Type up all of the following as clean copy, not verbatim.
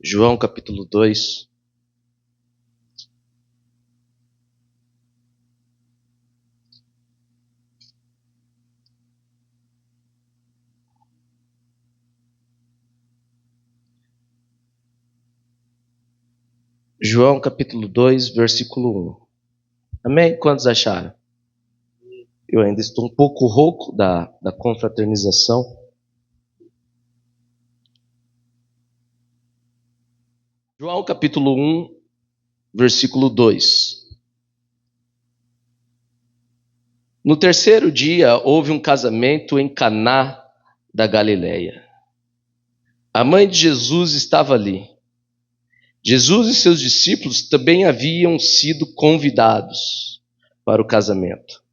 João capítulo 2. João capítulo 2, versículo 1. Amém? Quantos acharam? Eu ainda estou um pouco rouco da confraternização. João capítulo 1, versículo 2. No terceiro dia houve um casamento em Caná da Galileia. A mãe de Jesus estava ali. Jesus e seus discípulos também haviam sido convidados para o casamento.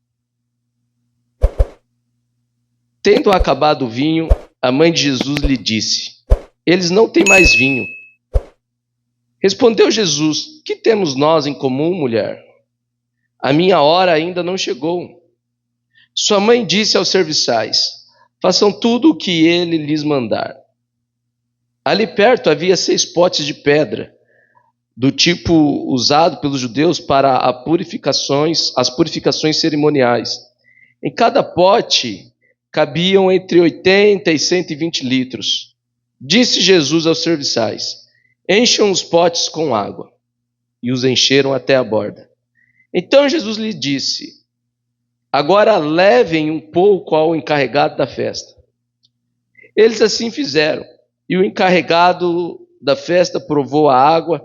Tendo acabado o vinho, a mãe de Jesus lhe disse: eles não têm mais vinho. Respondeu Jesus: que temos nós em comum, mulher? A minha hora ainda não chegou. Sua mãe disse aos serviçais: façam tudo o que ele lhes mandar. Ali perto havia 6 potes de pedra, do tipo usado pelos judeus para as purificações cerimoniais. Em cada pote cabiam entre 80 e 120 litros. Disse Jesus aos serviçais: encham os potes com água. E os encheram até a borda. Então Jesus lhe disse: agora levem um pouco ao encarregado da festa. Eles assim fizeram, e o encarregado da festa provou a água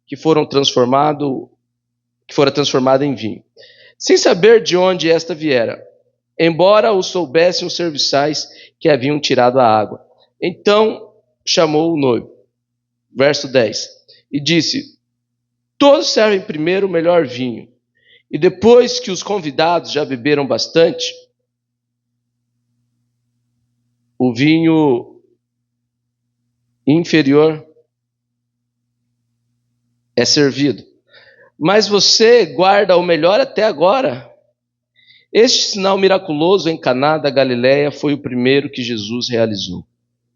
que fora transformada em vinho, sem saber de onde esta viera, embora o soubessem os serviçais que haviam tirado a água. Então chamou o noivo, verso 10, e disse: todos servem primeiro o melhor vinho, e depois que os convidados já beberam bastante, o vinho inferior é servido. Mas você guarda o melhor até agora. Este sinal miraculoso em Caná da Galileia foi o primeiro que Jesus realizou.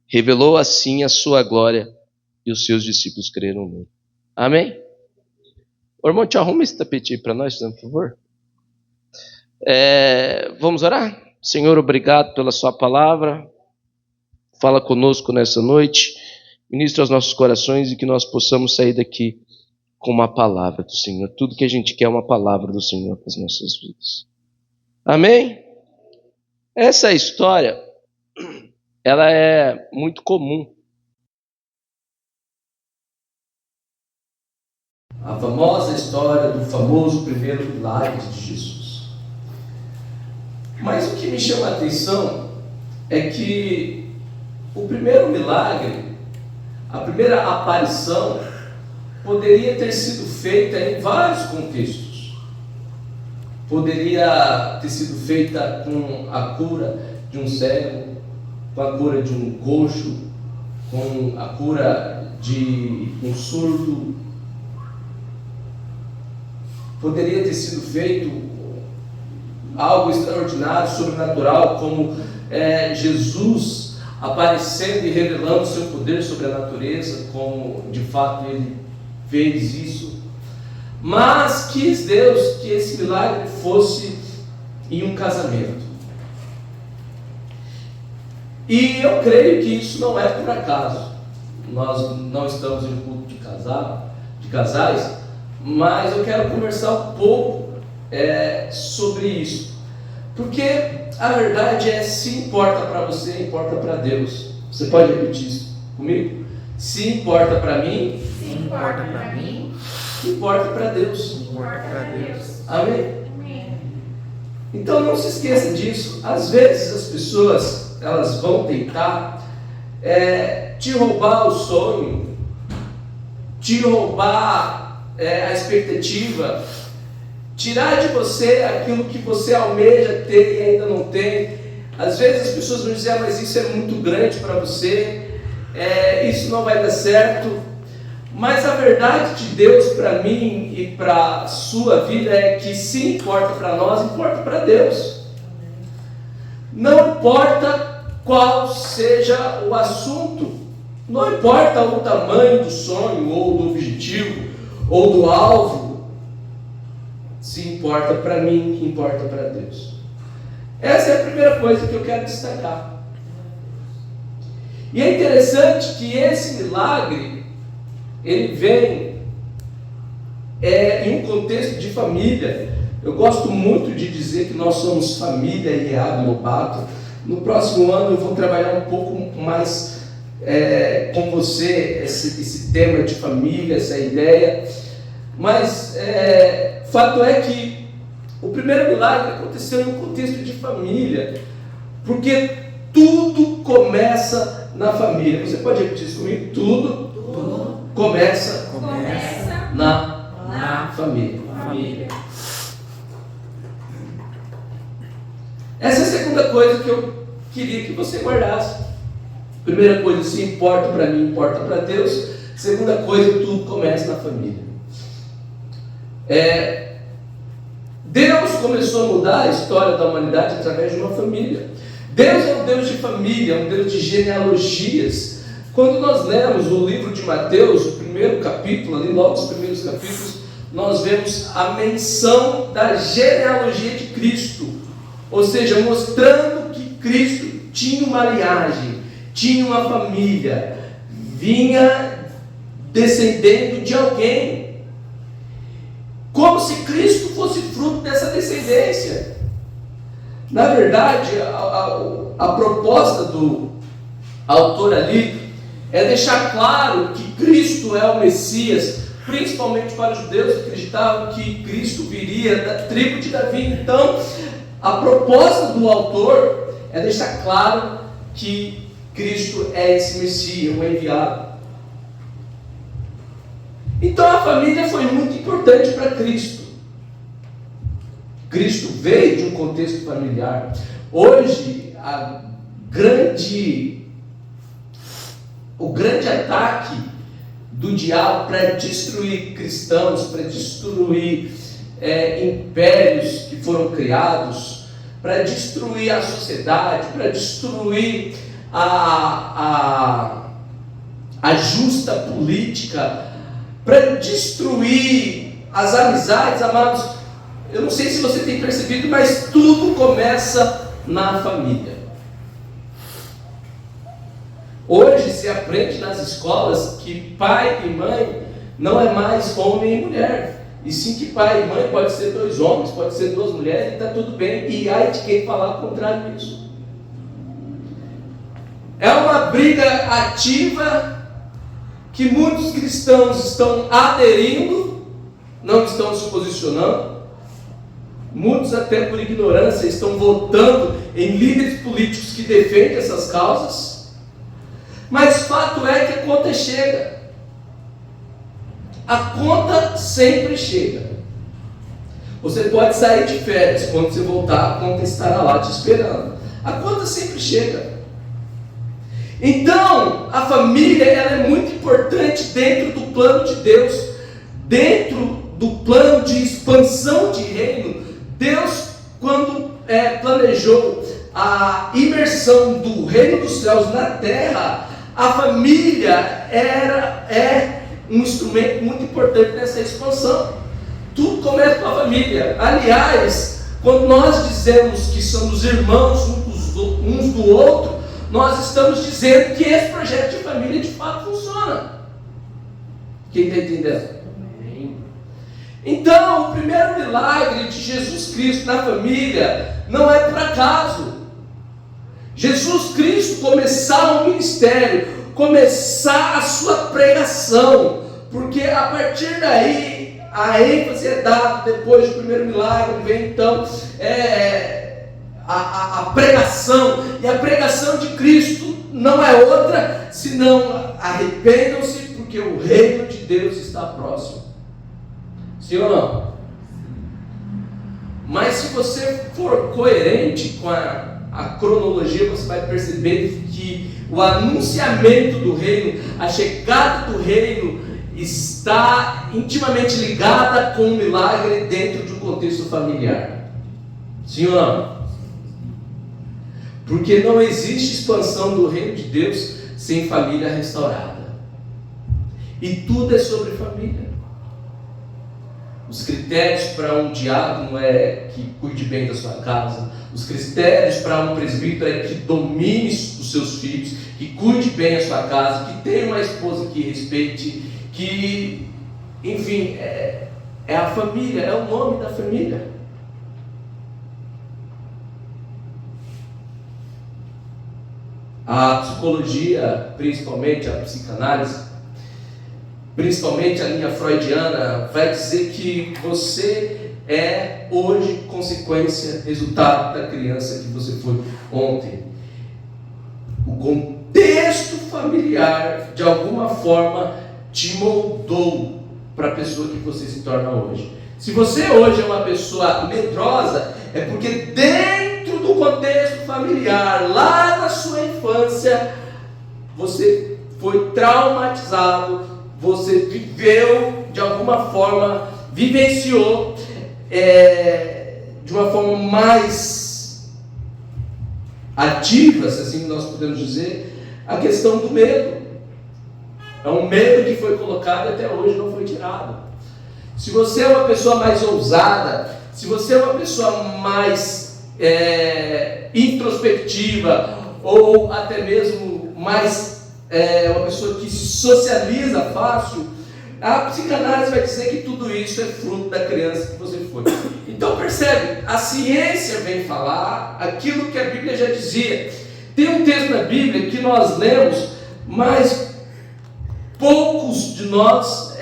Revelou assim a sua glória e os seus discípulos creram nele. Amém? Ô, irmão, te arruma esse tapetinho para nós, por favor. Vamos orar? Senhor, obrigado pela sua palavra. Fala conosco nessa noite. Ministra aos nossos corações e que nós possamos sair daqui com uma palavra do Senhor. Tudo que a gente quer é uma palavra do Senhor para as nossas vidas. Amém? Essa história, ela é muito comum. A famosa história do famoso primeiro milagre de Jesus. Mas o que me chama a atenção é que o primeiro milagre, a primeira aparição, poderia ter sido feita em vários contextos. Poderia ter sido feita com a cura de um cego, com a cura de um coxo, com a cura de um surdo. Poderia ter sido feito algo extraordinário, sobrenatural, como Jesus aparecendo e revelando seu poder sobre a natureza, como de fato ele fez isso. Mas quis Deus que esse milagre fosse em um casamento. E eu creio que isso não é por acaso. Nós não estamos em um culto de casais, mas eu quero conversar um pouco sobre isso. Porque a verdade é: se importa para você, importa para Deus. Você pode repetir isso comigo? Se importa para mim, importa para mim, importa para Deus. importa para Deus. Amém? Então não se esqueça disso. Às vezes as pessoas, elas vão tentar te roubar o sonho, te roubar a expectativa, tirar de você aquilo que você almeja ter e ainda não tem. Às vezes as pessoas vão dizer: mas isso é muito grande para você, isso não vai dar certo. Mas a verdade de Deus para mim e para a sua vida é que se importa para nós, importa para Deus. Não importa qual seja o assunto, Não importa o tamanho do sonho, ou do objetivo, ou do alvo, se importa para mim, que importa para Deus. Essa é a primeira coisa que eu quero destacar. E é interessante que esse milagre, ele vem em um contexto de família. Eu gosto muito de dizer que nós somos família IEA Lobato. No próximo ano eu vou trabalhar um pouco mais com você esse tema de família, essa ideia. Mas fato é que o primeiro milagre aconteceu em um contexto de família, porque tudo começa na família. Você pode repetir isso comigo? Tudo começa na família. Essa é a segunda coisa que eu queria que você guardasse. Primeira coisa, se importa para mim, importa para Deus. Segunda coisa, tudo começa na família. Deus começou a mudar a história da humanidade através de uma família. Deus é um Deus de família, é um Deus de genealogias. Quando nós lemos o livro de Mateus, o primeiro capítulo, ali logo os primeiros capítulos, nós vemos a menção da genealogia de Cristo. Ou seja, mostrando que Cristo tinha uma linhagem, tinha uma família, vinha descendendo de alguém, como se Cristo fosse fruto dessa descendência. Na verdade, a proposta do autor ali é deixar claro que Cristo é o Messias, principalmente para os judeus que acreditavam que Cristo viria da tribo de Davi. Então, a proposta do autor é deixar claro que Cristo é esse Messias, o enviado. Então a família foi muito importante para Cristo. Cristo veio de um contexto familiar. Hoje, o grande ataque do diabo para destruir cristãos, para destruir impérios que foram criados, para destruir a sociedade, para destruir a justa política, para destruir as amizades, amados. Eu não sei se você tem percebido, mas tudo começa na família. Hoje se aprende nas escolas que pai e mãe não é mais homem e mulher, e sim que pai e mãe pode ser dois homens, pode ser duas mulheres, e está tudo bem, e ai de quem falar o contrário disso. É uma briga ativa que muitos cristãos estão aderindo, não estão se posicionando. Muitos, até por ignorância, estão votando em líderes políticos que defendem essas causas. Mas fato é que a conta chega. A conta sempre chega. Você pode sair de férias, quando você voltar, a conta estará lá te esperando. A conta sempre chega. Então, a família ela é muito importante dentro do plano de Deus, dentro do plano de expansão de reino. Deus, quando planejou a imersão do reino dos céus na terra, a família é um instrumento muito importante nessa expansão. Tudo começa com a família. Aliás, quando nós dizemos que somos irmãos uns do outro, nós estamos dizendo que esse projeto de família de fato funciona. Quem está entendendo? Então, o primeiro milagre de Jesus Cristo na família não é por acaso. Jesus Cristo começar o ministério, começar a sua pregação, porque a partir daí a ênfase é dada. Depois do primeiro milagre vem então a pregação, e a pregação de Cristo não é outra senão arrependam-se, porque o reino de Deus está próximo. Sim ou não? Mas se você for coerente com a cronologia, você vai perceber que o anunciamento do reino, a chegada do reino, está intimamente ligada com um milagre dentro de um contexto familiar. Sim ou não? Porque não existe expansão do reino de Deus sem família restaurada. E tudo é sobre família. Os critérios para um diácono é que cuide bem da sua casa. Os critérios para um presbítero é que domine os seus filhos, que cuide bem a sua casa, que tenha uma esposa que respeite, que, enfim, é a família, é o nome da família. A psicologia, principalmente a psicanálise, principalmente a linha freudiana, vai dizer que você é hoje consequência, resultado da criança que você foi ontem. O contexto familiar, de alguma forma, te moldou para a pessoa que você se torna hoje. Se você hoje é uma pessoa medrosa, é porque dentro do contexto familiar, lá na sua infância, você foi traumatizado, você viveu de alguma forma, vivenciou de uma forma mais ativa, se assim nós podemos dizer, a questão do medo. É um medo que foi colocado e até hoje não foi tirado. Se você é uma pessoa mais ousada, se você é uma pessoa mais introspectiva, ou até mesmo mais uma pessoa que se socializa fácil, a psicanálise vai dizer que tudo isso é fruto da criança que você foi. Então percebe, a ciência vem falar aquilo que a Bíblia já dizia. Tem um texto na Bíblia que nós lemos, mas poucos de nós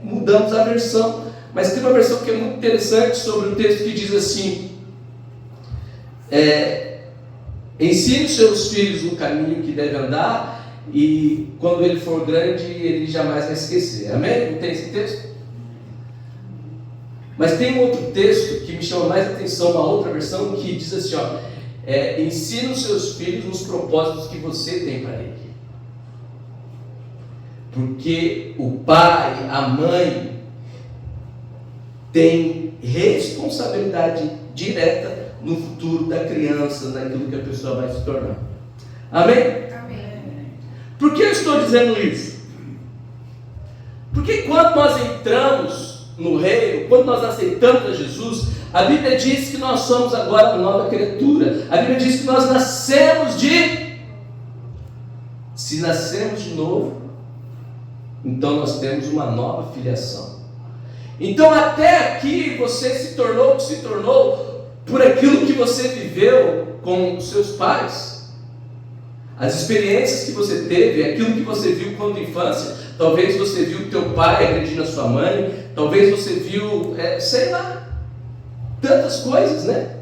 mudamos a versão. Mas tem uma versão que é muito interessante sobre o texto que diz assim: ensine os seus filhos no caminho que deve andar, e quando ele for grande, ele jamais vai esquecer. Amém? Não tem esse texto? Mas tem um outro texto que me chama mais atenção, uma outra versão, que diz assim, ensine os seus filhos nos propósitos que você tem para ele. Porque o pai, a mãe, tem responsabilidade direta no futuro da criança, naquilo que a pessoa vai se tornar. Amém? Por que eu estou dizendo isso? Porque quando nós entramos no reino, quando nós aceitamos a Jesus, a Bíblia diz que nós somos agora uma nova criatura. A Bíblia diz que nós nascemos se nascemos de novo, então nós temos uma nova filiação. Então até aqui você se tornou o que se tornou por aquilo que você viveu com os seus pais. As experiências que você teve, aquilo que você viu quando infância. Talvez você viu teu pai agredindo a sua mãe, talvez você viu, sei lá, tantas coisas, né?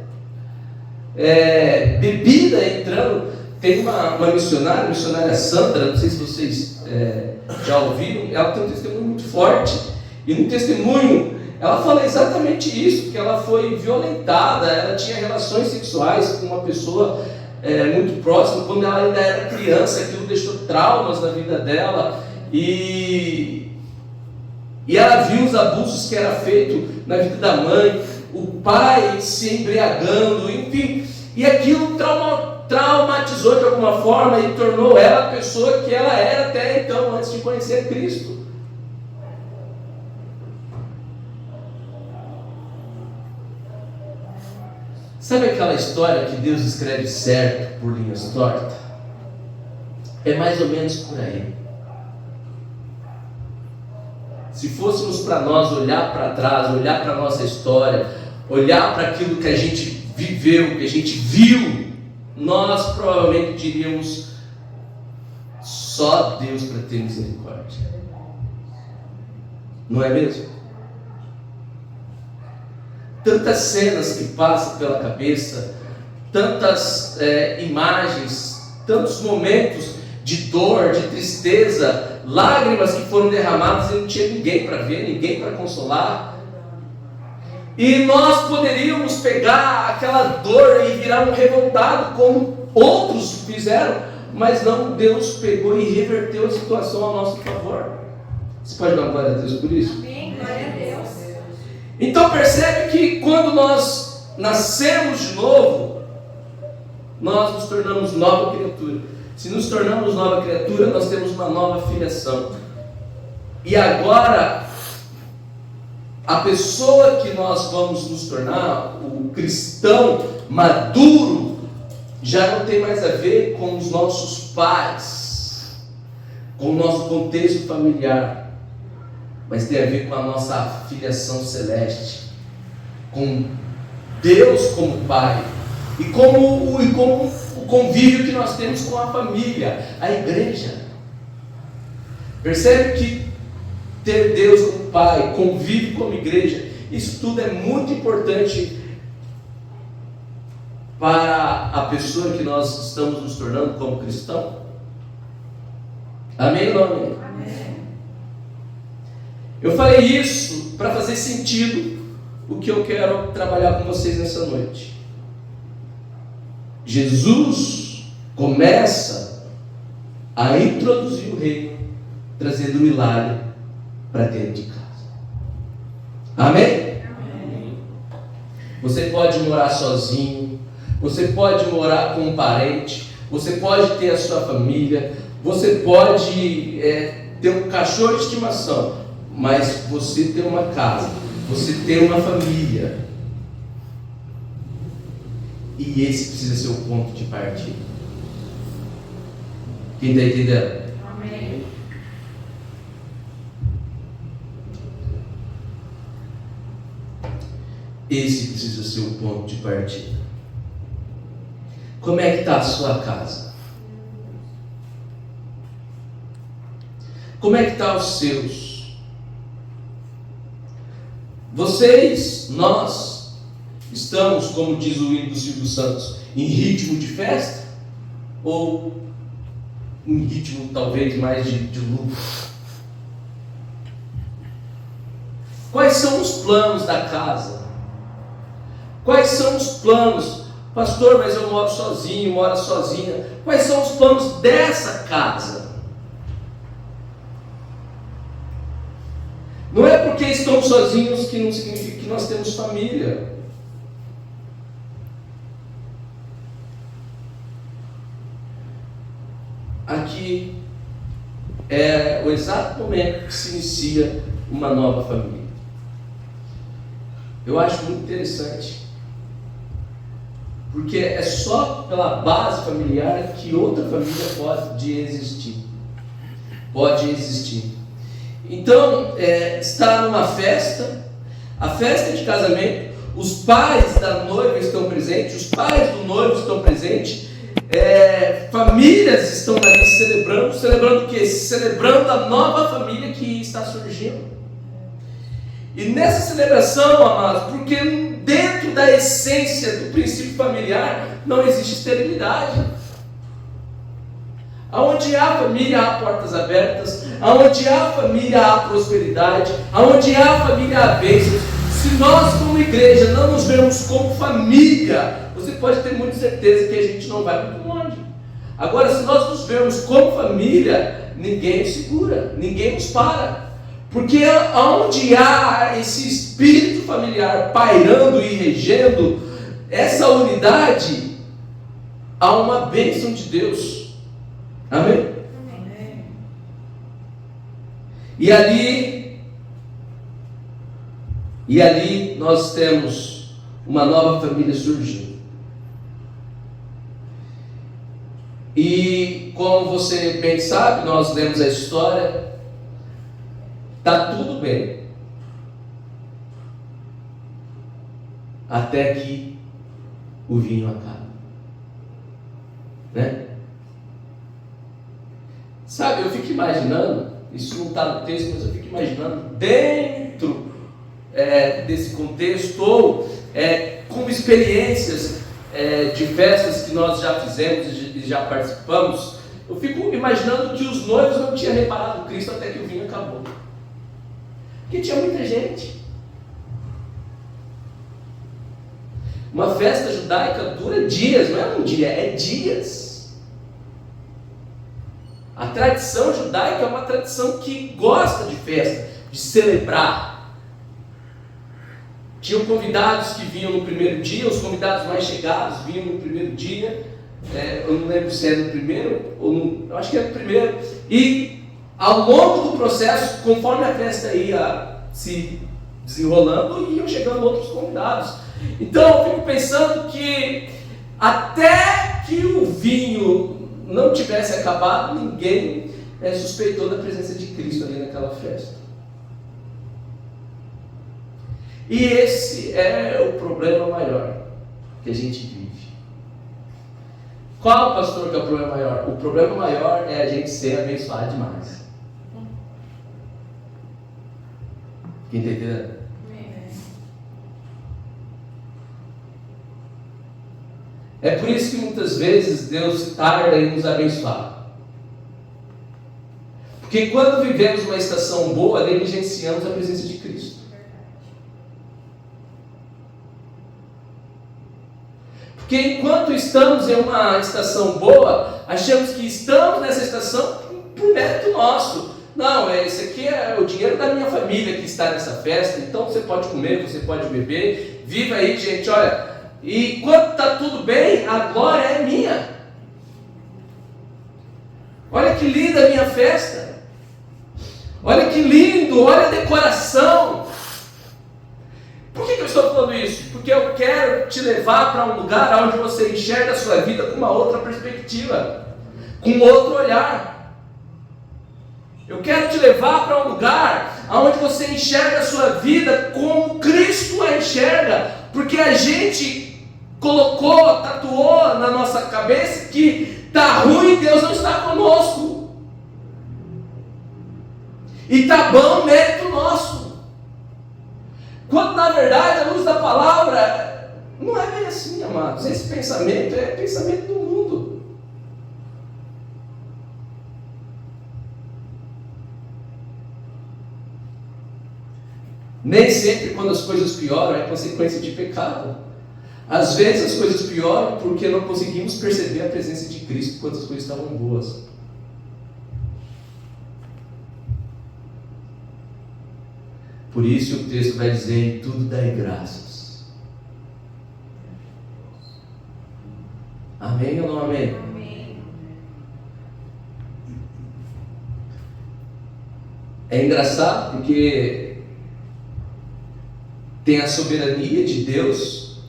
Bebida entrando. Tem uma missionária, a missionária Sandra, não sei se vocês já ouviram, ela tem um testemunho muito forte, e no testemunho ela fala exatamente isso, que ela foi violentada, ela tinha relações sexuais com uma pessoa muito próxima, quando ela ainda era criança, aquilo deixou traumas na vida dela, e ela viu os abusos que era feito na vida da mãe, o pai se embriagando, enfim, e aquilo traumatizou de alguma forma e tornou ela a pessoa que ela era até então, antes de conhecer Cristo. Sabe aquela história que Deus escreve certo por linhas tortas? É mais ou menos por aí. Se fôssemos para nós olhar para trás, olhar para a nossa história, olhar para aquilo que a gente viveu, que a gente viu, nós provavelmente diríamos: só Deus para ter misericórdia. Não é mesmo? Tantas cenas que passam pela cabeça, tantas imagens, tantos momentos de dor, de tristeza, lágrimas que foram derramadas e não tinha ninguém para ver, ninguém para consolar. E nós poderíamos pegar aquela dor e virar um revoltado, como outros fizeram, mas não, Deus pegou e reverteu a situação ao nosso favor. Você pode dar uma glória a Deus por isso? Amém, glória a Deus. Então percebe que quando nós nascemos de novo, nós nos tornamos nova criatura. Se nos tornamos nova criatura, nós temos uma nova filiação. E agora, a pessoa que nós vamos nos tornar, o cristão maduro, já não tem mais a ver com os nossos pais, com o nosso contexto familiar, mas tem a ver com a nossa filiação celeste, com Deus como Pai, e como o convívio que nós temos com a família, a igreja. Percebe que ter Deus como Pai, convívio como igreja, isso tudo é muito importante para a pessoa que nós estamos nos tornando como cristão. Amém ou não amém? Amém. Eu falei isso para fazer sentido o que eu quero trabalhar com vocês nessa noite. Jesus começa a introduzir o reino, trazendo o milagre para dentro de casa. Amém? Amém? Você pode morar sozinho, você pode morar com um parente, você pode ter a sua família, você pode ter um cachorro de estimação, mas você tem uma casa, você tem uma família. E esse precisa ser o ponto de partida. Quem está entendendo? Amém. Esse precisa ser o ponto de partida. Como é que está a sua casa? Como é que está os seus? Vocês, nós, estamos, como diz o hino do Silvio Santos, em ritmo de festa? Ou em ritmo talvez mais de luto? Quais são os planos da casa? Quais são os planos? Pastor, mas eu moro sozinho, moro sozinha. Quais são os planos dessa casa? Não é porque estamos sozinhos que não significa que nós temos família. Aqui é o exato momento que se inicia uma nova família. Eu acho muito interessante, porque é só pela base familiar que outra família pode existir. Então, está numa festa, a festa de casamento, os pais da noiva estão presentes, os pais do noivo estão presentes, famílias estão ali celebrando o quê? Celebrando a nova família que está surgindo. E nessa celebração, amados, porque dentro da essência do princípio familiar não existe esterilidade. Aonde há família, há portas abertas. Aonde há família, há prosperidade. Aonde há família, há bênçãos. Se nós, como igreja, não nos vemos como família, você pode ter muita certeza que a gente não vai muito longe. Agora, se nós nos vemos como família, ninguém nos segura, ninguém nos para. Porque onde há esse espírito familiar pairando e regendo, essa unidade, há uma bênção de Deus. Amém? Amém. E ali nós temos uma nova família surgindo. E como você bem sabe, nós lemos a história, está tudo bem, até que o vinho acaba, né? Sabe, eu fico imaginando, isso não está no texto, mas eu fico imaginando dentro desse contexto, ou com experiências de festas que nós já fizemos e já participamos, eu fico imaginando que os noivos não tinham reparado Cristo até que o vinho acabou. Porque tinha muita gente. Uma festa judaica dura dias, não é um dia, é dias. A tradição judaica é uma tradição que gosta de festa, de celebrar. Tinham convidados que vinham no primeiro dia, os convidados mais chegados vinham no primeiro dia, eu não lembro se é no primeiro, ou no, eu acho que é no primeiro, e ao longo do processo, conforme a festa ia se desenrolando, iam chegando outros convidados. Então eu fico pensando que até que o vinho não tivesse acabado, ninguém suspeitou da presença de Cristo ali naquela festa. E esse é o problema maior que a gente vive. Qual, pastor, que é o problema maior? O problema maior é a gente ser abençoado demais. Quem está entendendo? É por isso que muitas vezes Deus tarda em nos abençoar. Porque quando vivemos uma estação boa, negligenciamos a presença de Cristo. Porque enquanto estamos em uma estação boa, achamos que estamos nessa estação por mérito nosso. Não, esse aqui é o dinheiro da minha família que está nessa festa, então você pode comer, você pode beber, viva aí, gente, olha. E quando está tudo bem, a glória é minha. Olha que linda a minha festa. Olha que lindo, olha a decoração. Por que eu estou falando isso? Porque eu quero te levar para um lugar onde você enxerga a sua vida com uma outra perspectiva, com outro olhar. Eu quero te levar para um lugar onde você enxerga a sua vida como Cristo a enxerga, porque a gente colocou, tatuou na nossa cabeça que está ruim, Deus não está conosco. E está bom, mérito nosso. Quando na verdade a luz da palavra não é bem assim, amados. Esse pensamento é pensamento do mundo. Nem sempre quando as coisas pioram é consequência de pecado. Às vezes as coisas pioram porque não conseguimos perceber a presença de Cristo quando as coisas estavam boas. Por isso o texto vai dizer: em tudo dai graças. Amém ou não amém? Amém. É engraçado porque tem a soberania de Deus.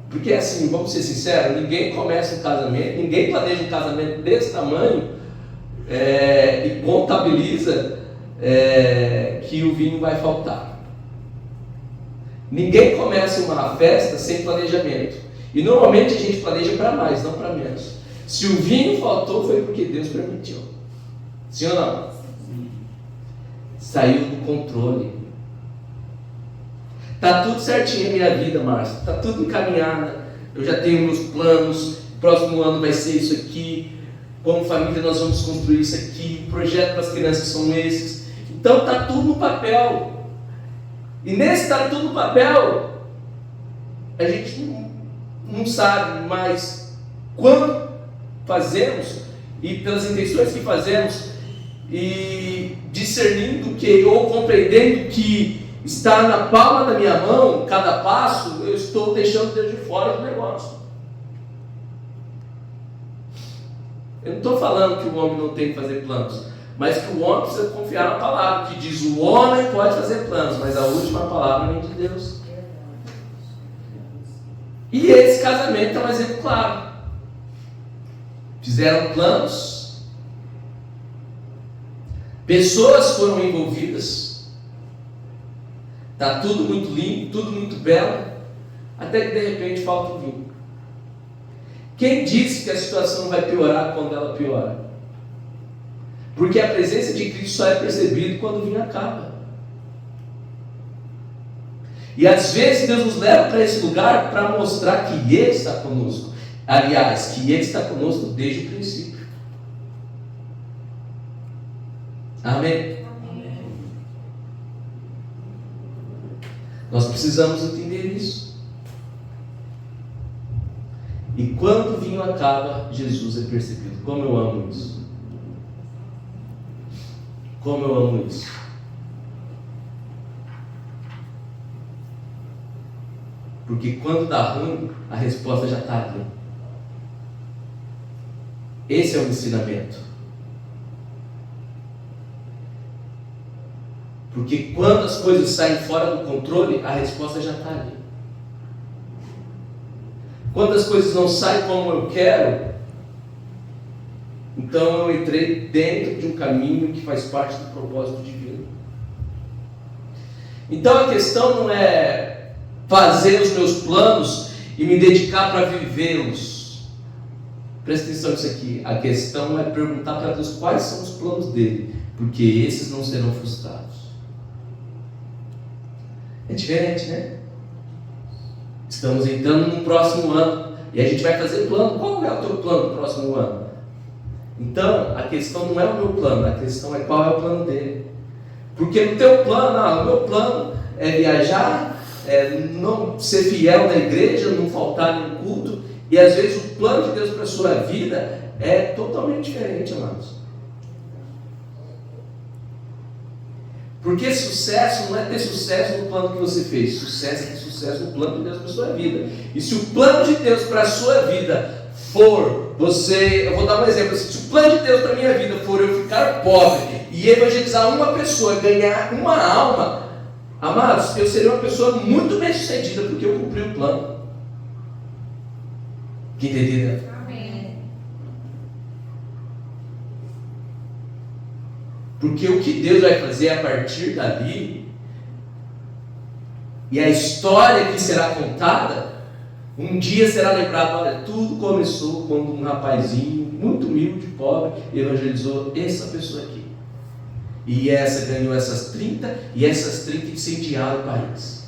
Porque assim, vamos ser sinceros, ninguém começa um casamento, ninguém planeja um casamento desse tamanho e contabiliza que o vinho vai faltar. Ninguém começa uma festa sem planejamento. E normalmente a gente planeja para mais, não para menos. Se o vinho faltou, foi porque Deus permitiu. Sim ou não? Sim. Saiu do controle. Está tudo certinho a minha vida, Márcio. Está tudo encaminhado. Eu já tenho meus planos. Próximo ano vai ser isso aqui. Como família nós vamos construir isso aqui. O projeto para as crianças são esses. Então está tudo no papel. E nesse está tudo no papel, a gente não sabe mais quando fazemos e pelas intenções que fazemos e discernindo que ou compreendendo que está na palma da minha mão cada passo, eu estou deixando Deus de fora do negócio. Eu não estou falando que o homem não tem que fazer planos, mas que o homem precisa confiar na palavra, que diz: o homem pode fazer planos, mas a última palavra vem de Deus. E esse casamento é um exemplo claro. Fizeram planos, pessoas foram envolvidas, está tudo muito lindo, tudo muito belo, até que de repente falta o vinho. Quem disse que a situação vai piorar quando ela piora? Porque a presença de Cristo só é percebida quando o vinho acaba. E às vezes Deus nos leva para esse lugar para mostrar que Ele está conosco. Aliás, que Ele está conosco desde o princípio. Amém? Amém. Nós precisamos entender isso. E quando o vinho acaba, Jesus é percebido. Como eu amo isso. Como eu amo isso. Porque quando dá ruim, a resposta já está ali. Esse é o ensinamento. Porque quando as coisas saem fora do controle, a resposta já está ali. Quando as coisas não saem como eu quero, então eu entrei dentro de um caminho que faz parte do propósito divino. Então a questão não é fazer os meus planos e me dedicar para vivê-los. Presta atenção nisso aqui. A questão é perguntar para Deus quais são os planos dele, porque esses não serão frustrados. É diferente, né? Estamos entrando no próximo ano e a gente vai fazer plano. Qual é o teu plano no próximo ano? Então, a questão não é o meu plano, a questão é qual é o plano dele. Porque no teu plano, o meu plano é viajar, não ser fiel na igreja, não faltar nenhum culto. E às vezes o plano de Deus para a sua vida é totalmente diferente, amados. Porque sucesso não é ter sucesso no plano que você fez. Sucesso é ter sucesso no plano de Deus para a sua vida. E se o plano de Deus para a sua vida for você... Eu vou dar um exemplo assim. Se o plano de Deus para a minha vida for eu ficar pobre e evangelizar uma pessoa, ganhar uma alma, amados, eu seria uma pessoa muito bem sucedida porque eu cumpri o plano. Quem está entendendo? Amém. Porque o que Deus vai fazer a partir dali, e a história que será contada, um dia será lembrado, olha, tudo começou quando um rapazinho muito humilde, pobre, evangelizou essa pessoa aqui. E essa ganhou essas 30, e essas 30 incendiaram o país.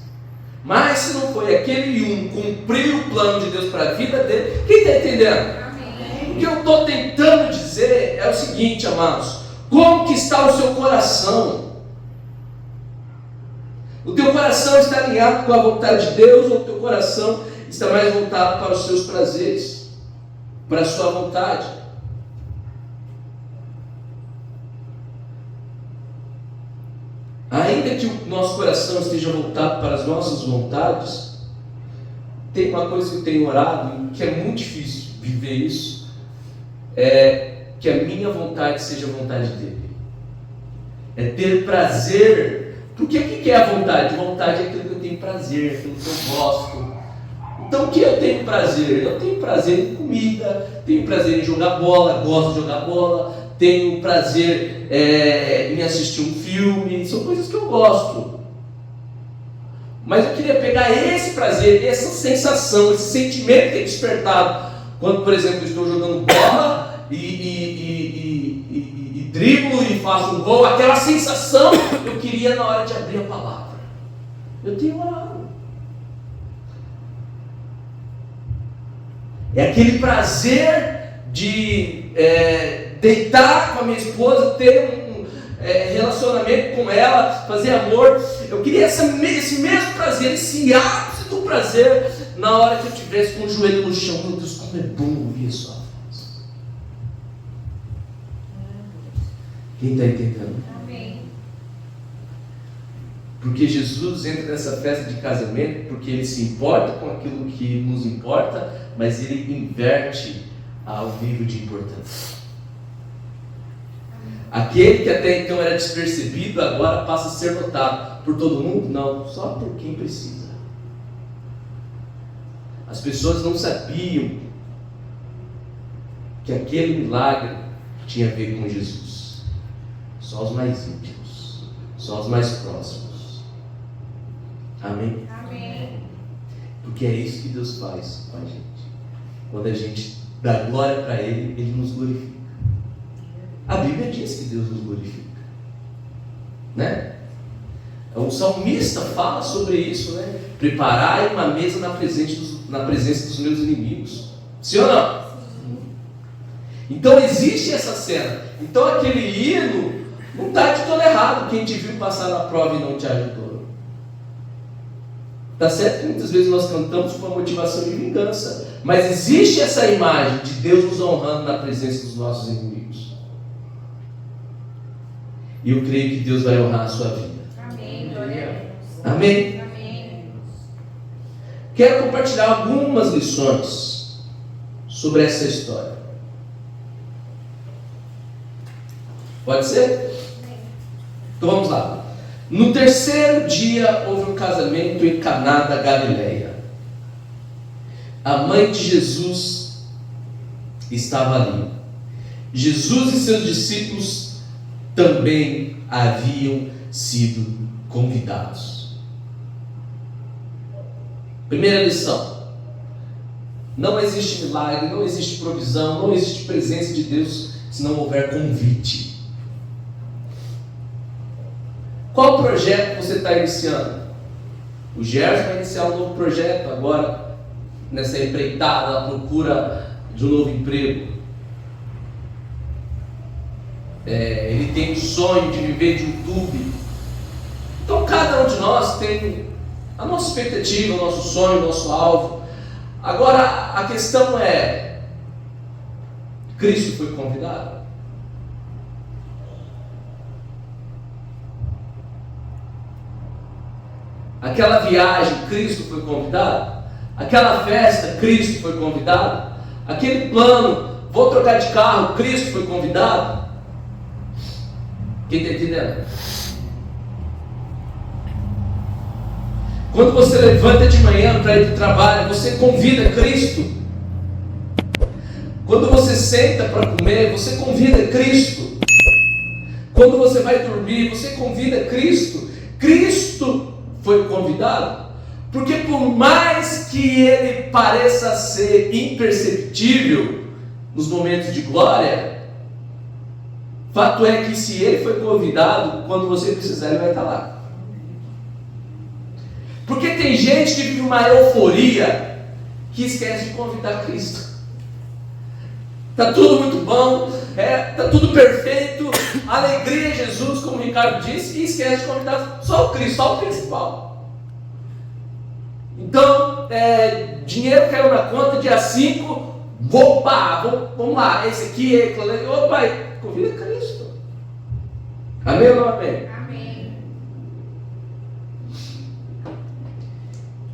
Mas se não foi aquele cumprir o plano de Deus para a vida dele, quem está entendendo? Amém. O que eu estou tentando dizer é o seguinte, amados, como que está o seu coração? O teu coração está alinhado com a vontade de Deus, ou o teu coração está mais voltado para os seus prazeres, para a sua vontade? Ainda que o nosso coração esteja voltado para as nossas vontades, tem uma coisa que eu tenho orado, que é muito difícil viver isso, é que a minha vontade seja a vontade dele. É ter prazer. Porque o que é a vontade? Vontade é aquilo que eu tenho prazer, aquilo que eu gosto. Então o que eu tenho prazer? Eu tenho prazer em comida, tenho prazer em jogar bola, gosto de jogar bola, tenho prazer em assistir um filme, são coisas que eu gosto. Mas eu queria pegar esse prazer, essa sensação, esse sentimento que é despertado quando, por exemplo, eu estou jogando bola e driblo e faço um gol, aquela sensação eu queria na hora de abrir a palavra. Eu tenho orado. É aquele prazer de deitar com a minha esposa, ter um relacionamento com ela, fazer amor. Eu queria esse mesmo prazer, esse ápice do prazer na hora que eu estivesse com o joelho no chão. Meu Deus, como é bom ouvir a sua voz. Quem está entendendo? Amém. Porque Jesus entra nessa festa de casamento porque ele se importa com aquilo que nos importa, mas ele inverte ao nível de importância. Aquele que até então era despercebido, agora passa a ser notado por todo mundo? Não, só por quem precisa. As pessoas não sabiam que aquele milagre tinha a ver com Jesus. Só os mais íntimos, só os mais próximos. Amém? Amém. Porque é isso que Deus faz com a gente. Quando a gente dá glória para Ele, Ele nos glorifica. A Bíblia diz que Deus nos glorifica, né? O salmista fala sobre isso, né? Preparai uma mesa na presença dos meus inimigos. Sim ou não? Sim. Então existe essa cena. Então aquele hino não está de todo errado. Quem te viu passar na prova e não te ajudou. Está certo que muitas vezes nós cantamos com a motivação de vingança, mas existe essa imagem de Deus nos honrando na presença dos nossos inimigos. E eu creio que Deus vai honrar a sua vida. Amém. Glória a Deus. Amém. Amém. quero compartilhar algumas lições sobre essa história. Pode ser? Então vamos lá. No terceiro dia houve um casamento em Caná da Galileia. A mãe de Jesus estava ali. Jesus e seus discípulos também haviam sido convidados. Primeira lição: não existe milagre, não existe provisão, não existe presença de Deus se não houver convite. Qual projeto você está iniciando? O Gerson vai iniciar um novo projeto agora, nessa empreitada, à procura de um novo emprego. Ele tem o sonho de viver de YouTube. Então cada um de nós tem a nossa expectativa, o nosso sonho, o nosso alvo. Agora a questão é: Cristo foi convidado? Aquela viagem, Cristo foi convidado? Aquela festa, Cristo foi convidado? Aquele plano, vou trocar de carro, Cristo foi convidado? Quem está entendendo? Quando você levanta de manhã para ir para o trabalho, você convida Cristo. Quando você senta para comer, você convida Cristo. Quando você vai dormir, você convida Cristo. Cristo foi convidado, porque por mais que ele pareça ser imperceptível nos momentos de glória, fato é que se ele foi convidado, quando você precisar ele vai estar lá. Porque tem gente que vive uma euforia que esquece de convidar Cristo. Está tudo muito bom, está tudo perfeito, alegria Jesus, como o Ricardo disse, e esquece de convidar só o Cristo, só o principal. Então, dinheiro caiu na conta, dia 5, vamos lá, esse aqui, opa, convida Cristo. Amém ou não amém? Amém.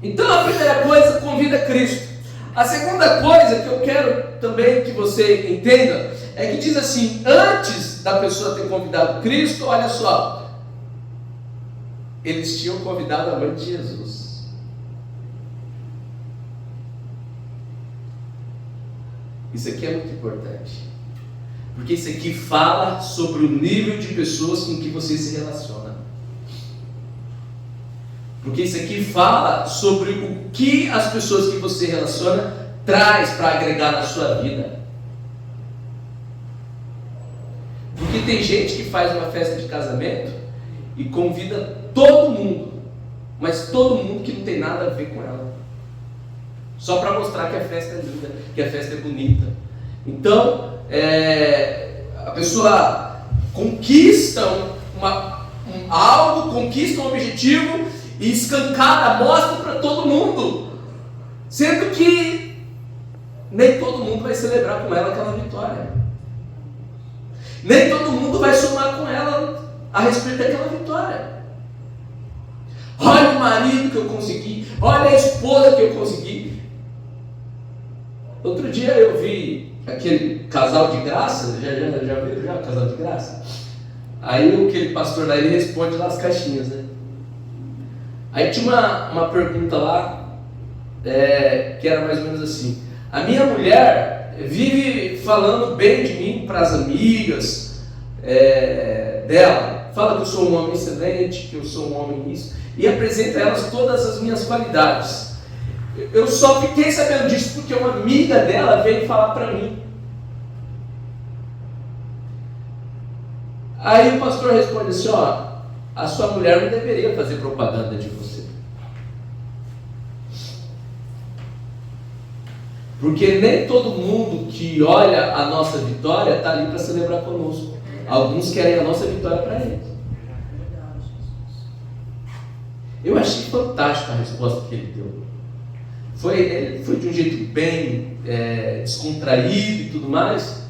Então a primeira coisa, convida Cristo. A segunda coisa que eu quero também que você entenda é que diz assim: antes da pessoa ter convidado Cristo, olha só, eles tinham convidado a mãe de Jesus. Isso aqui é muito importante, porque isso aqui fala sobre o nível de pessoas com que você se relaciona. Porque isso aqui fala sobre o que as pessoas que você relaciona traz para agregar na sua vida. Porque tem gente que faz uma festa de casamento e convida todo mundo, mas todo mundo que não tem nada a ver com ela, só para mostrar que a festa é linda, que a festa é bonita. Então, a pessoa conquista algo, conquista um objetivo e escancara, mostra para todo mundo, sendo que nem todo mundo vai celebrar com ela aquela vitória, nem todo mundo vai somar com ela a respeito daquela vitória. Olha o marido que eu consegui, olha a esposa que eu consegui. Outro dia eu vi aquele casal de graça, já viram o casal de graça? Aí aquele pastor lá, ele responde lá as caixinhas, né? Aí tinha uma pergunta lá, que era mais ou menos assim: a minha mulher vive falando bem de mim para as amigas dela, fala que eu sou um homem excelente, que eu sou um homem isso, e apresenta a elas todas as minhas qualidades. Eu só fiquei sabendo disso porque uma amiga dela veio falar para mim. Aí o pastor responde assim: ó, a sua mulher não deveria fazer propaganda de você, porque nem todo mundo que olha a nossa vitória está ali para celebrar conosco. Alguns querem a nossa vitória para eles. Eu achei fantástica a resposta que ele deu. Ele foi de um jeito bem descontraído e tudo mais,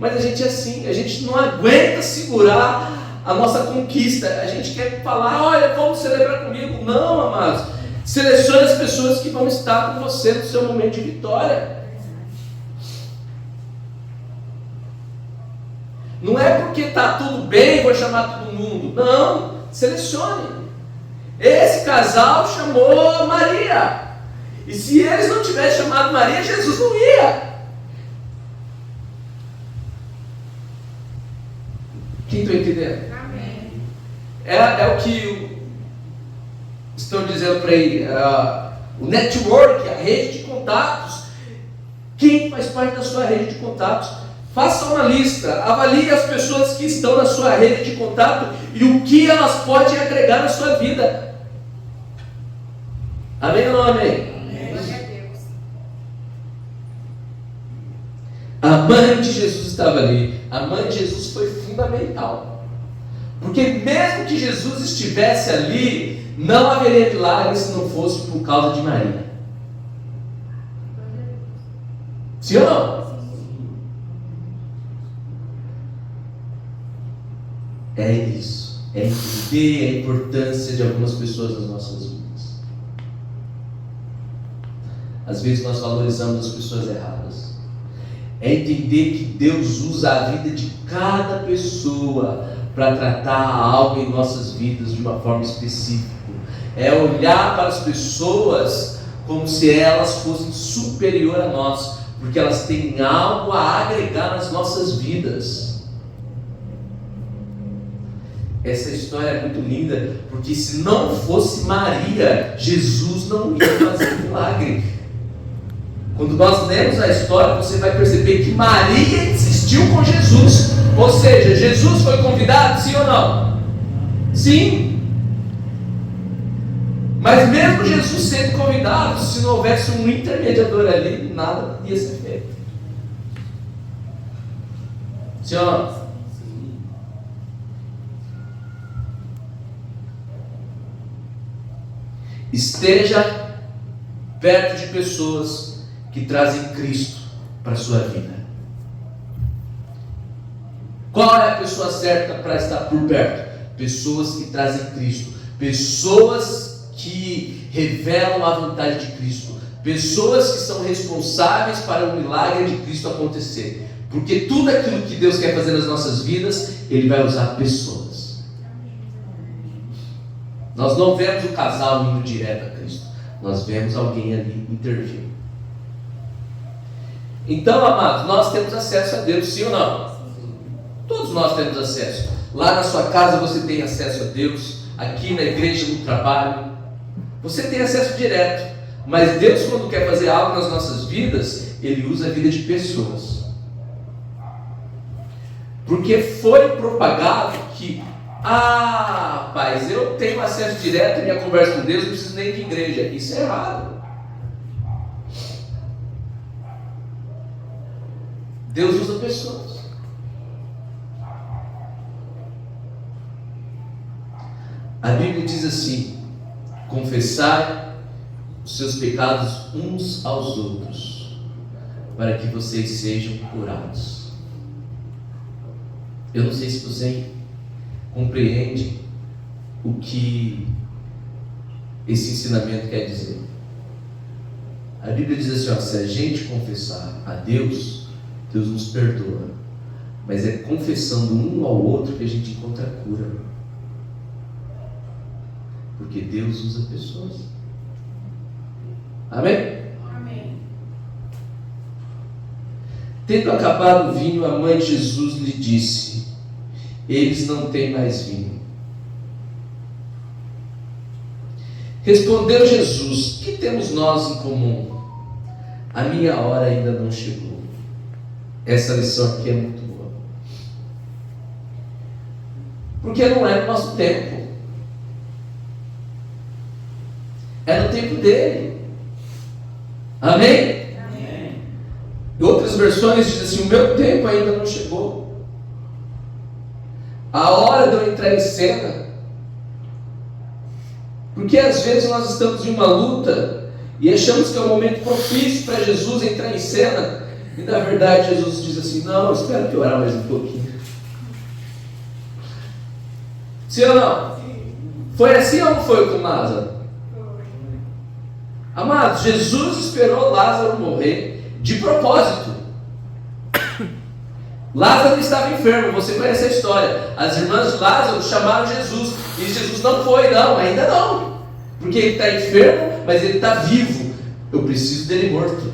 mas a gente é assim, a gente não aguenta segurar a nossa conquista, a gente quer falar: olha, vamos celebrar comigo. Não, amados, Selecione as pessoas que vão estar com você no seu momento de vitória. Não é porque está tudo bem, vou chamar todo mundo. Não, selecione. Esse casal chamou Maria. E se eles não tivessem chamado Maria, Jesus não ia. Quem está entendendo? Amém. É o que estão dizendo para ele. O network, a rede de contatos. Quem faz parte da sua rede de contatos? Faça uma lista, avalie as pessoas que estão na sua rede de contato e o que elas podem agregar na sua vida. Amém ou não amém? Glória a Deus. A mãe de Jesus estava ali. A mãe de Jesus foi fundamental. Porque mesmo que Jesus estivesse ali, não haveria milagre se não fosse por causa de Maria. Sim ou não? É isso. É entender a importância de algumas pessoas nas nossas vidas. Às vezes nós valorizamos as pessoas erradas. É entender que Deus usa a vida de cada pessoa para tratar algo em nossas vidas de uma forma específica. É olhar para as pessoas como se elas fossem superior a nós, porque elas têm algo a agregar nas nossas vidas. Essa história é muito linda, porque se não fosse Maria, Jesus não ia fazer milagre. Quando nós lemos a história, você vai perceber que Maria insistiu com Jesus. Ou seja, Jesus foi convidado, sim ou não? Sim. Mas mesmo Jesus sendo convidado, se não houvesse um intermediador ali, nada ia ser feito. Sim ou não? Esteja perto de pessoas que trazem Cristo para a sua vida. Qual é a pessoa certa para estar por perto? Pessoas que trazem Cristo. Pessoas que revelam a vontade de Cristo. Pessoas que são responsáveis para o milagre de Cristo acontecer. Porque tudo aquilo que Deus quer fazer nas nossas vidas, Ele vai usar pessoas. Nós não vemos o casal indo direto a Cristo. Nós vemos alguém ali intervir. Então, amados, nós temos acesso a Deus, sim ou não? Todos nós temos acesso. Lá na sua casa você tem acesso a Deus. Aqui na igreja, no trabalho. Você tem acesso direto. Mas Deus, quando quer fazer algo nas nossas vidas, Ele usa a vida de pessoas. Porque foi propagado que rapaz, eu tenho acesso direto à minha conversa com Deus, não preciso nem de igreja. Isso é errado. Deus usa pessoas. A Bíblia diz assim: confessai os seus pecados uns aos outros, para que vocês sejam curados. Eu não sei se você compreende o que esse ensinamento quer dizer. A Bíblia diz assim, se a gente confessar a Deus, Deus nos perdoa, mas é confessando um ao outro que a gente encontra a cura, porque Deus usa pessoas. Amém? Amém. Tendo acabado o vinho, a mãe de Jesus lhe disse: eles não têm mais vinho. Respondeu Jesus: que temos nós em comum? A minha hora ainda não chegou. Essa lição aqui é muito boa, porque não é no nosso tempo, é no tempo dele. Amém? Amém. Em outras versões diz assim: o meu tempo ainda não chegou. A hora de eu entrar em cena. Porque às vezes nós estamos em uma luta e achamos que é o momento propício para Jesus entrar em cena, e na verdade Jesus diz assim: não, espera que eu orar mais um pouquinho. Sim ou não? Foi assim ou não foi com Lázaro? Amados, Jesus esperou Lázaro morrer de propósito. Lázaro estava enfermo, você conhece a história. As irmãs de Lázaro chamaram Jesus, e Jesus não foi, não, ainda não, porque ele está enfermo, mas ele está vivo. Eu preciso dele morto.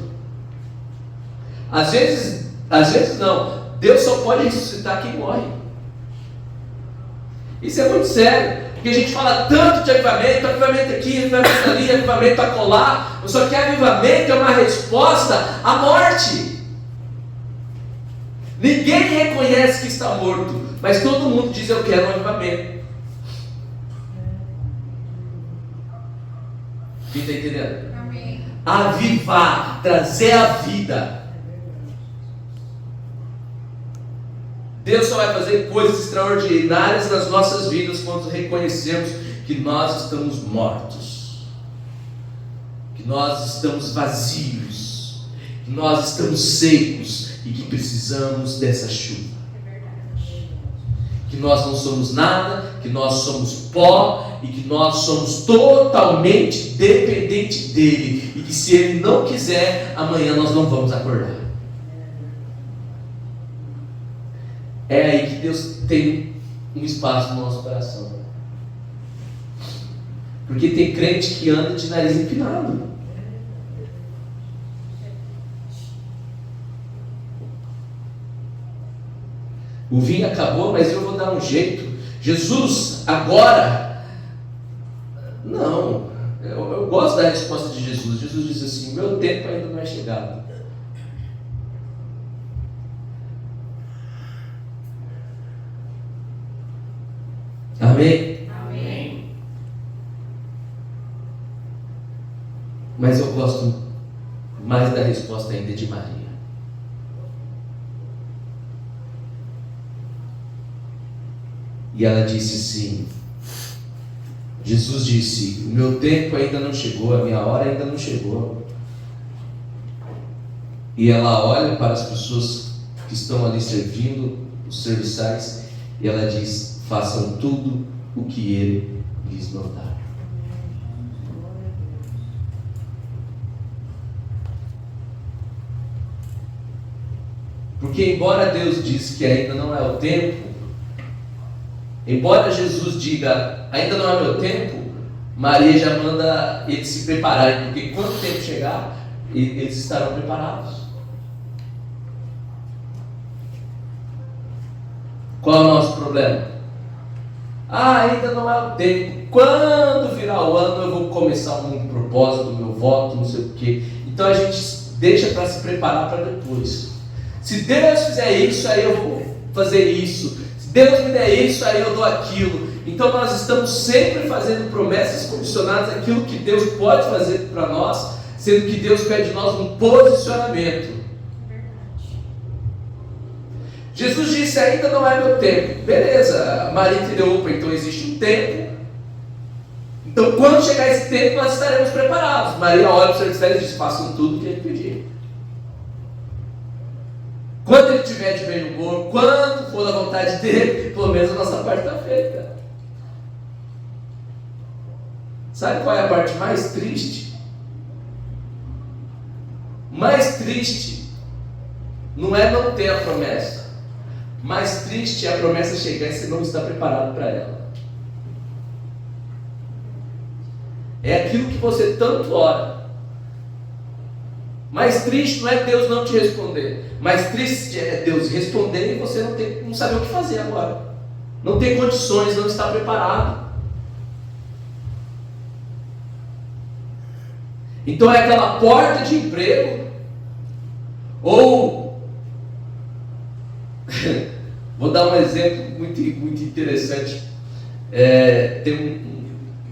Às vezes não. Deus só pode ressuscitar quem morre. Isso é muito sério, porque a gente fala tanto de avivamento aqui, avivamento ali, avivamento acolá. Só que avivamento é uma resposta à morte. Ninguém reconhece que está morto, mas todo mundo diz: eu quero um avivamento. Quem está entendendo? Amém. Avivar, trazer a vida. Deus só vai fazer coisas extraordinárias nas nossas vidas quando reconhecemos que nós estamos mortos, que nós estamos vazios, que nós estamos secos e que precisamos dessa chuva. Que nós não somos nada, que nós somos pó e que nós somos totalmente dependentes dele, e que se ele não quiser, amanhã nós não vamos acordar. É aí que Deus tem um espaço no nosso coração. Porque tem crente que anda de nariz empinado. O vinho acabou, mas eu vou dar um jeito. Jesus, agora... Não, eu gosto da resposta de Jesus. Jesus diz assim: meu tempo ainda não é chegado. Amém? Amém. Mas eu gosto mais da resposta ainda de Maria. E ela disse assim, Jesus disse: o meu tempo ainda não chegou, a minha hora ainda não chegou. E ela olha para as pessoas que estão ali servindo, os serviçais, e ela diz: façam tudo o que ele lhes mandar. Porque embora Deus diz que ainda não é o tempo, embora Jesus diga ainda não é meu tempo, Maria já manda eles se prepararem, porque quando o tempo chegar, eles estarão preparados. Qual é o nosso problema? Ainda não é o tempo. Quando virar o ano eu vou começar um propósito, meu voto, não sei o quê. Então a gente deixa para se preparar para depois. Se Deus fizer isso, aí eu vou fazer isso. Se Deus me der isso, aí eu dou aquilo. Então nós estamos sempre fazendo promessas condicionadas àquilo que Deus pode fazer para nós, sendo que Deus pede de nós um posicionamento. Jesus disse: ainda não é meu tempo. Beleza, Maria entendeu, opa, então existe um tempo. Então quando chegar esse tempo nós estaremos preparados. Maria olha para os serviçais e diz: façam tudo o que ele pedir. Quando ele estiver de bem humor, quando for da vontade dele, pelo menos a nossa parte está feita. Sabe qual é a parte mais triste? Mais triste não é não ter a promessa. Mais triste é a promessa chegar e você não está preparado para ela. É aquilo que você tanto ora. Mais triste não é Deus não te responder. Mais triste é Deus responder e você não saber o que fazer agora. Não tem condições, não está preparado. Então é aquela porta de emprego, ou vou dar um exemplo muito interessante. Tem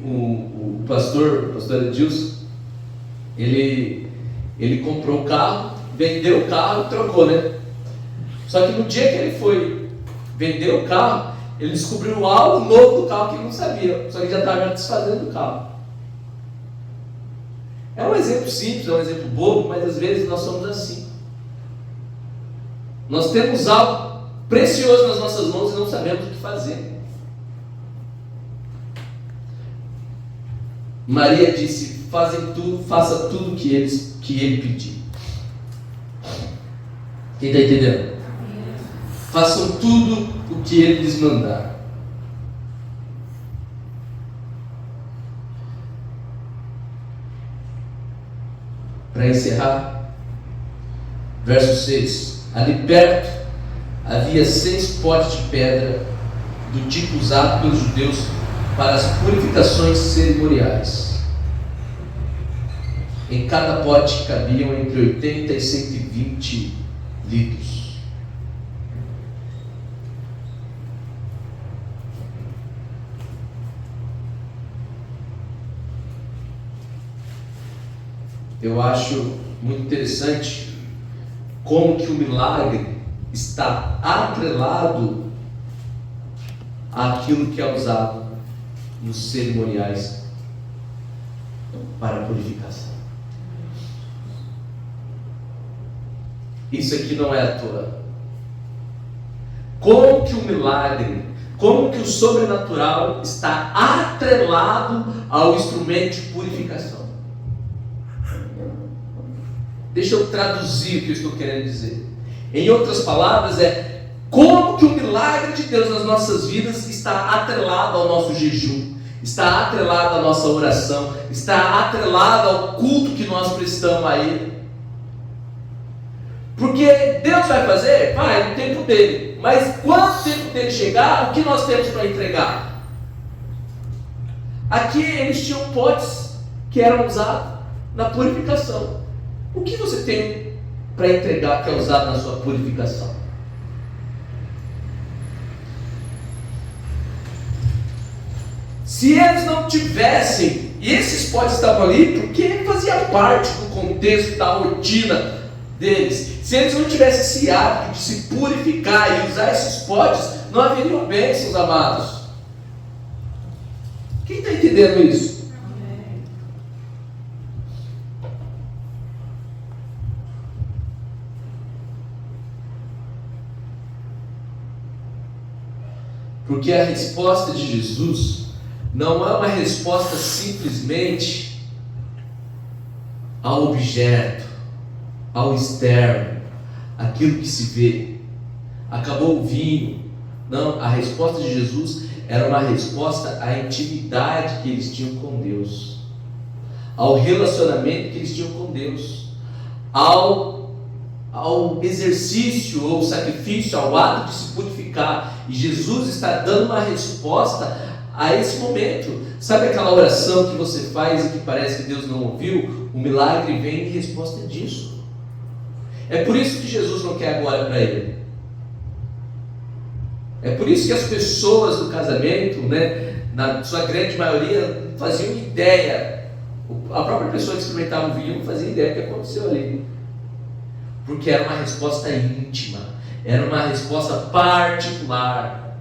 o pastor Edilson, ele comprou um carro, vendeu o carro e trocou, né? Só que no dia que ele foi vender o carro, ele descobriu algo novo do carro que ele não sabia, só que já estava desfazendo do carro. É um exemplo simples, é um exemplo bobo, mas às vezes nós somos assim. Nós temos algo precioso nas nossas mãos e não sabemos o que fazer. Maria disse: faça tudo que ele pedir. Quem está entendendo? Façam tudo o que ele lhes mandar. Para encerrar, verso 6. Ali perto havia 6 potes de pedra do tipo usado pelos judeus para as purificações cerimoniais. Em cada pote cabiam entre 80 e 120 litros. Eu acho muito interessante como que o milagre está atrelado àquilo que é usado nos cerimoniais para a purificação. Isso aqui não é à toa. Como que o milagre, como que o sobrenatural está atrelado ao instrumento de purificação? Deixa eu traduzir o que eu estou querendo dizer. Em outras palavras, como que o milagre de Deus nas nossas vidas está atrelado ao nosso jejum, está atrelado à nossa oração, está atrelado ao culto que nós prestamos a Ele. Porque Deus vai fazer? Vai, no tempo dele. Mas quando o tempo dele chegar, o que nós temos para entregar? Aqui eles tinham potes que eram usados na purificação. O que você tem para entregar que é usado na sua purificação? Se eles não tivessem, e esses potes estavam ali porque fazia parte do contexto da rotina deles. Se eles não tivessem esse hábito de se purificar e usar esses potes, não haveriam bênçãos, amados. Quem está entendendo isso? Porque a resposta de Jesus não é uma resposta simplesmente ao objeto, ao externo, aquilo que se vê. Acabou o vinho. Não, a resposta de Jesus era uma resposta à intimidade que eles tinham com Deus, ao relacionamento que eles tinham com Deus, ao exercício ou sacrifício, ao ato de se purificar. E Jesus está dando uma resposta a esse momento. Sabe aquela oração que você faz e que parece que Deus não ouviu? O milagre vem em resposta disso. É por isso que Jesus não quer agora para ele. É por isso que as pessoas do casamento, na sua grande maioria, faziam ideia. A própria pessoa que experimentava o vinho não fazia ideia do que aconteceu ali. Porque era uma resposta íntima, era uma resposta particular.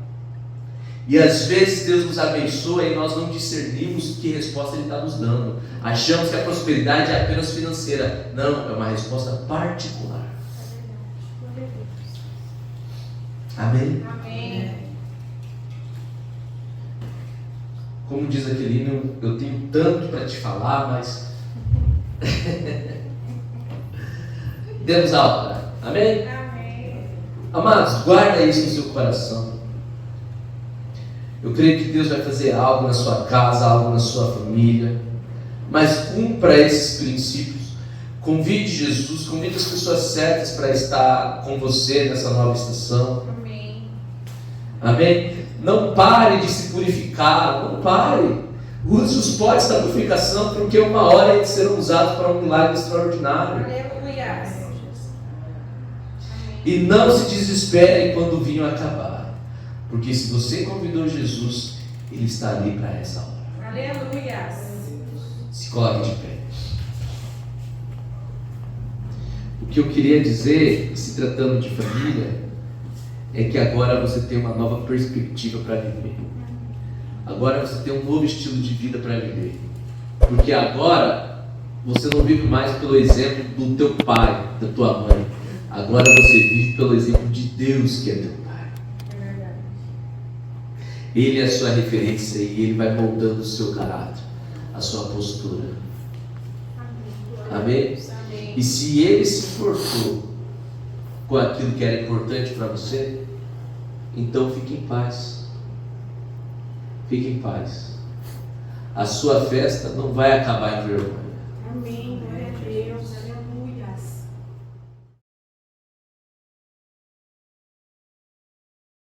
E às vezes Deus nos abençoa e nós não discernimos que resposta Ele está nos dando. Achamos que a prosperidade é apenas financeira. Não, é uma resposta particular. Amém? Amém. Como diz aquele hino, eu tenho tanto para te falar, mas demos aula. Amém? Amém? Amados, guarda isso no seu coração. Eu creio que Deus vai fazer algo na sua casa, algo na sua família. Mas cumpra esses princípios. Convide Jesus, convide as pessoas certas para estar com você nessa nova estação. Amém? Amém? Não pare de se purificar, não pare. Use os potes da purificação, porque uma hora eles serão usados para um milagre extraordinário. Aleluia. E não se desespere quando o vinho acabar, porque se você convidou Jesus, Ele está ali para essa hora. Aleluia. Se coloque de pé. O que eu queria dizer, se tratando de família, é que agora você tem uma nova perspectiva para viver. Agora você tem um novo estilo de vida para viver. Porque agora você não vive mais pelo exemplo do teu pai, da tua mãe. Agora você vive pelo exemplo de Deus, que é teu pai. Ele é a sua referência e Ele vai moldando o seu caráter, a sua postura. Amém? E se ele se esforçou com aquilo que era importante para você, então fique em paz. Fique em paz. A sua festa não vai acabar em vergonha. Amém.